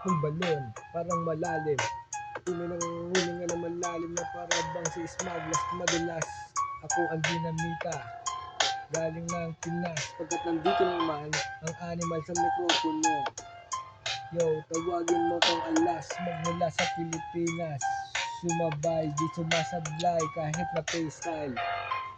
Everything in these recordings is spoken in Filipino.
akong balon, parang malalim. Huli nga na malalim na para bang si Smaglas. Madalas ako ang dinamita, galing ng Pinas. Pagkat nandito naman ang animal sa mikropono. Yo, tawagin mo kong alas, magmula sa Pilipinas. Sumabay, di sumasablay kahit na freestyle.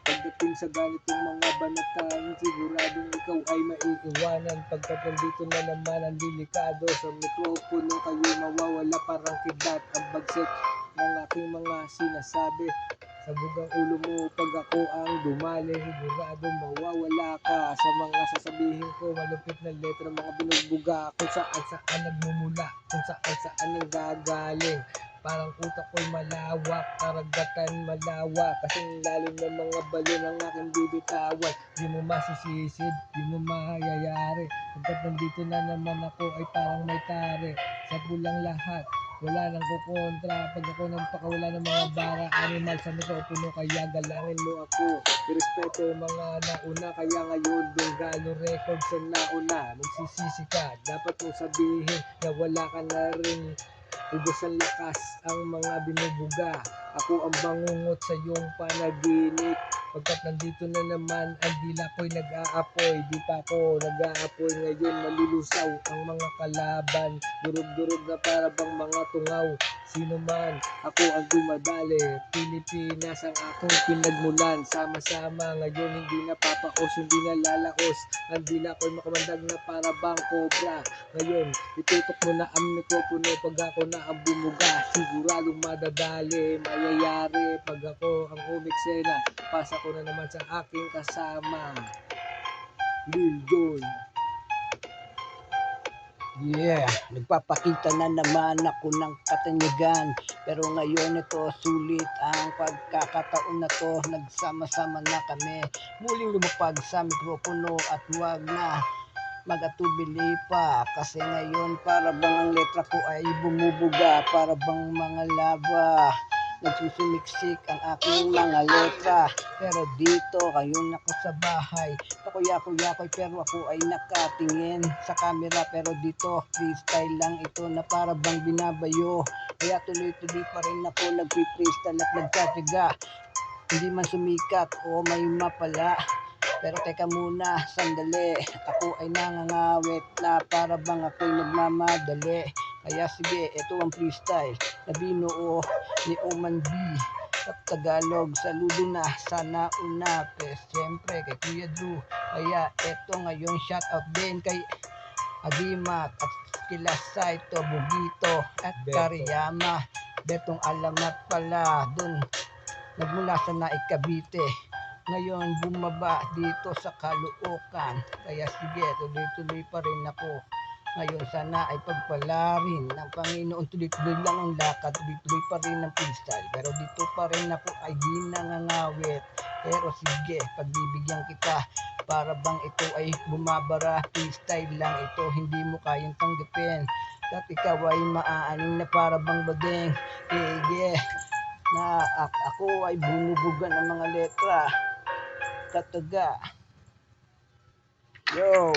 Pagdating sa ganitong mga banatan, siguradong ikaw ay maiiwanan. Pagkat nandito na naman ang delikado, sa mikropono kayo mawawala parang kidlat. Ang bagsik ng aking mga sinasabi, sabog ang ulo mo pag ako ang dumali. Siguradong mawawala ka sa mga sasabihin ko. Malupit na letra, mga binugbuga, kung saan nagmumula, kung saan nanggagaling. Parang utak ko'y malawak, karagatan malawak. Kasing lalim ng mga balon ang aking bibitawan. Di mo masisisid, di mo mayayari. Pagkat nandito na naman ako ay parang may tari. Sa pulang lahat, wala nang kukontra. Pag ako nagpakawala ng mga bara, animal sa mikropono, kaya galangin mo ako. Irespeto mga nauna, kaya ngayon Bengallo Records ang nauna. Magsisisi ka, dapat mong sabihin na wala ka na rin. Ubos ang lakas ang mga binubuga. Ako ang bangungot sa iyong panaginip. Pagkat nandito na naman ang dila ko'y nag-aapoy. Di pa ako nag-aapoy, ngayon malulusaw ang mga kalaban. Durog-durog na para bang mga tungaw. Sino man, ako ang dumadali. Pilipinas ang aking pinagmulan. Sama-sama ngayon hindi na papaos, hindi na lalaos. Ang dila ko'y makamandag na para bang cobra. Ngayon, itutok mo na ang mikropono pag ako na ang bumuga. Siguradong madadali, mayayari pag ako ang umiksena. Pasa ko na naman sa aking kasama, Lil Jon. Yeah, nagpapakita na naman ako ng katanyagan. Pero ngayon ito, sulit ang pagkakataon na to. Nagsama-sama na kami, muling lumapag sa mikropono. At huwag na magatubili pa, kasi ngayon para bang ang letra ko ay bumubuga. Para bang mga lava, nagsusumiksik ang aking mga letra. Pero dito, ngayon ako sa bahay, pakuya-kuya-kuy, pero ako ay nakatingin sa camera. Pero dito, freestyle lang ito na para bang binabayo. Kaya tuloy-tuloy pa rin ako nagpi-freestyle at nagtatiga. Hindi man sumikat o may mapala. Pero teka muna, sandali, ako ay nangangawit na para bang ako'y nagmamadali. Kaya sige, ito ang freestyle na binuo ni Oman B at Tagalog. Saludo na, sana una, siyempre kay Kuya Drew. Kaya ito ngayon, shout out din kay Adimat at kila Saito, Bugito at Kariyama. Betong alamat pala dun, nagmula sa Naik Cavite. Ngayon bumaba dito sa Caloocan. Kaya sige, tuloy-tuloy pa rin ako. Ngayon sana ay pagpalarin ng Panginoon. Tuloy-tuloy lang ang lakad, tuloy-tuloy pa rin ang freestyle. Pero dito pa rin ako ay di nangangawit. Pero sige, pagbibigyan kita para bang ito ay bumabara. Freestyle lang ito, hindi mo kayang tanggapin. At ikaw ay maaaning na para bang bading. Sige, na ako ay bumubuga ng mga letra. Kataga. Yo!